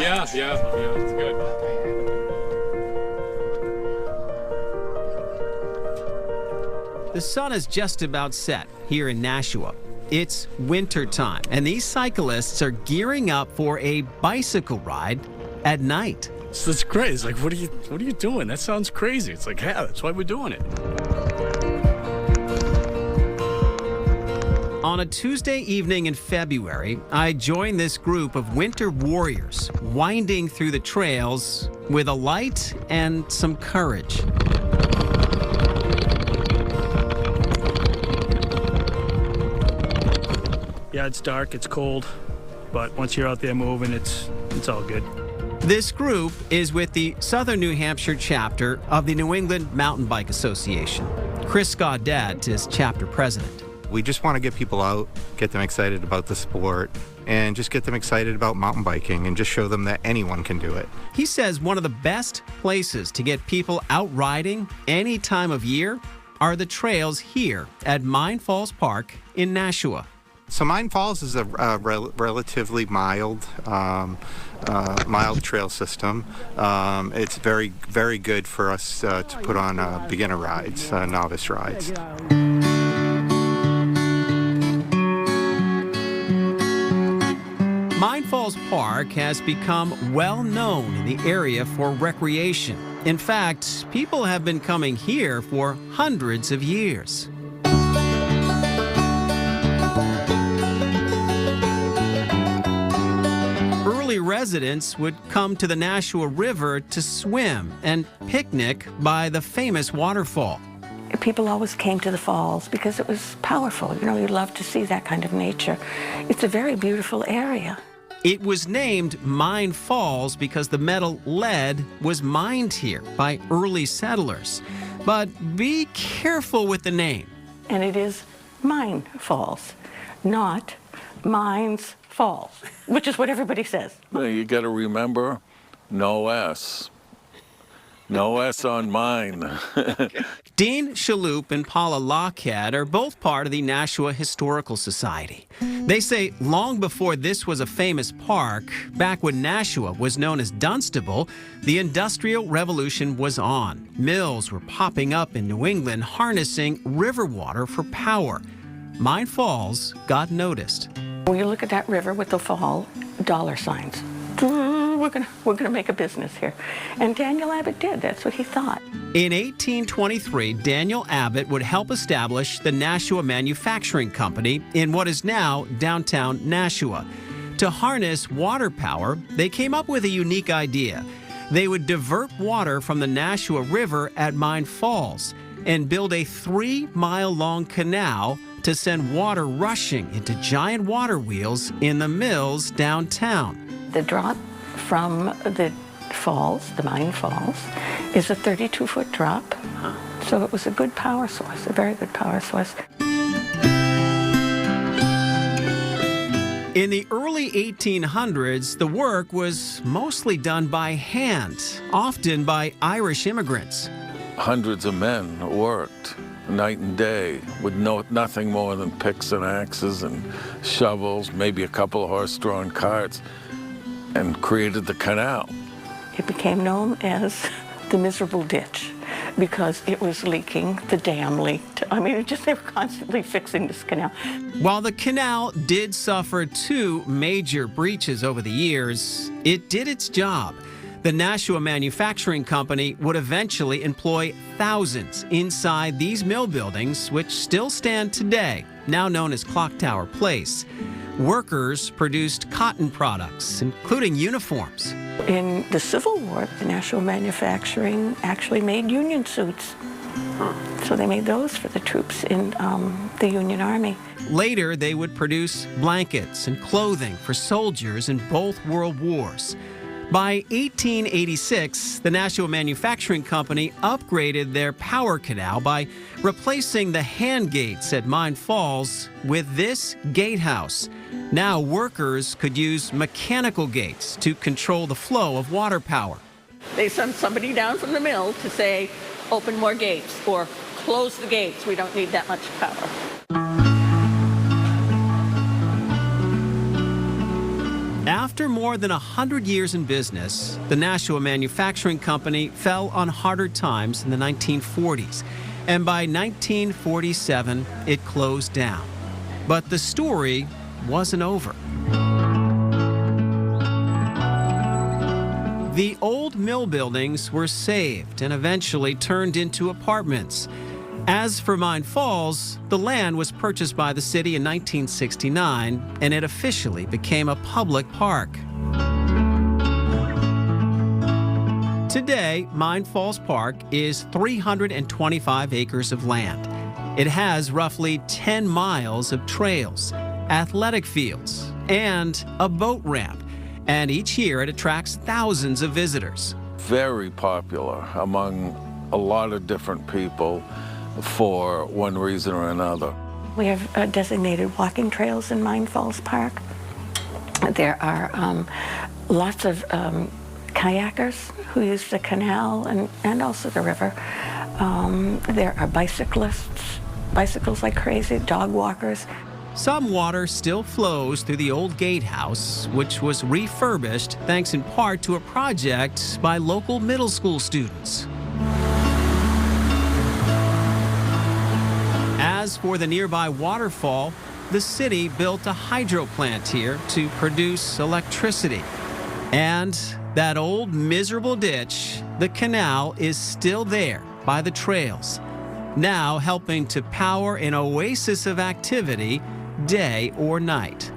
Yeah, it's good. The sun is just about set here in Nashua. It's winter time, and these cyclists are gearing up for a bicycle ride at night. So it's great. It's like, what are you doing? That sounds crazy. It's like, yeah, that's why we're doing it. On a Tuesday evening in February, I joined this group of winter warriors winding through the trails with a light and some courage. Yeah, it's dark, it's cold, but once you're out there moving, it's all good. This group is with the Southern New Hampshire chapter of the New England Mountain Bike Association. Chris Gaudet is chapter president. We just want to get people out, get them excited about the sport, and just get them excited about mountain biking and just show them that anyone can do it. He says one of the best places to get people out riding any time of year are the trails here at Mine Falls Park in Nashua. So Mine Falls is a relatively mild trail system. It's very, very good for us to put on beginner rides, novice rides. Mine Falls Park has become well known in the area for recreation. In fact, people have been coming here for hundreds of years. Early residents would come to the Nashua River to swim and picnic by the famous waterfall. People always came to the falls because it was powerful. You know, you love to see that kind of nature. It's a very beautiful area. It was named Mine Falls because the metal lead was mined here by early settlers. But be careful with the name. And it is Mine Falls, not Mines Falls, which is what everybody says. Well, you got to remember, no S. No S on mine. Dean Shalhoub and Paula Lockhead are both part of the Nashua Historical Society. They say long before this was a famous park, back when Nashua was known as Dunstable, the Industrial Revolution was on. Mills were popping up in New England, harnessing river water for power. Mine Falls got noticed. When you look at that river with the fall, dollar signs. We're gonna make a business here. And Daniel Abbott did. That's what he thought. In 1823, Daniel Abbott would help establish the Nashua Manufacturing Company in what is now downtown Nashua. To harness water power, they came up with a unique idea. They would divert water from the Nashua River at Mine Falls and build a 3-mile-long canal to send water rushing into giant water wheels in the mills downtown. The drop from the falls, the Mine Falls, is a 32-foot drop. So it was a good power source, a very good power source. In the early 1800s, the work was mostly done by hand, often by Irish immigrants. Hundreds of men worked night and day with nothing more than picks and axes and shovels, maybe a couple of horse-drawn carts, and created the canal. It became known as the Miserable Ditch because it was leaking, the dam leaked. I mean, they were constantly fixing this canal. While the canal did suffer 2 major breaches over the years, it did its job. The Nashua Manufacturing Company would eventually employ thousands inside these mill buildings, which still stand today, now known as Clock Tower Place. Workers produced cotton products, including uniforms. In the Civil War, the Nashua Manufacturing actually made Union suits. So they made those for the troops in the Union Army. Later, they would produce blankets and clothing for soldiers in both World Wars. By 1886, the Nashua Manufacturing Company upgraded their power canal by replacing the hand gates at Mine Falls with this gatehouse. Now workers could use mechanical gates to control the flow of water power. They sent somebody down from the mill to say, open more gates or close the gates. We don't need that much power. After After more than 100 years in business, the Nashua Manufacturing Company fell on harder times in the 1940s, and by 1947, it closed down. But the story wasn't over. The old mill buildings were saved and eventually turned into apartments. As for Mine Falls, the land was purchased by the city in 1969, and it officially became a public park. Today, Mine Falls Park is 325 acres of land. It has roughly 10 miles of trails, athletic fields, and a boat ramp. And each year it attracts thousands of visitors. Very popular among a lot of different people for one reason or another. We have designated walking trails in Mine Falls Park. There are lots of kayakers who use the canal and also the river. There are bicyclists, bicycles like crazy, dog walkers. Some water still flows through the old gatehouse, which was refurbished thanks in part to a project by local middle school students. As for the nearby waterfall, the city built a hydro plant here to produce electricity. And that old miserable ditch, the canal, is still there by the trails, now helping to power an oasis of activity day or night.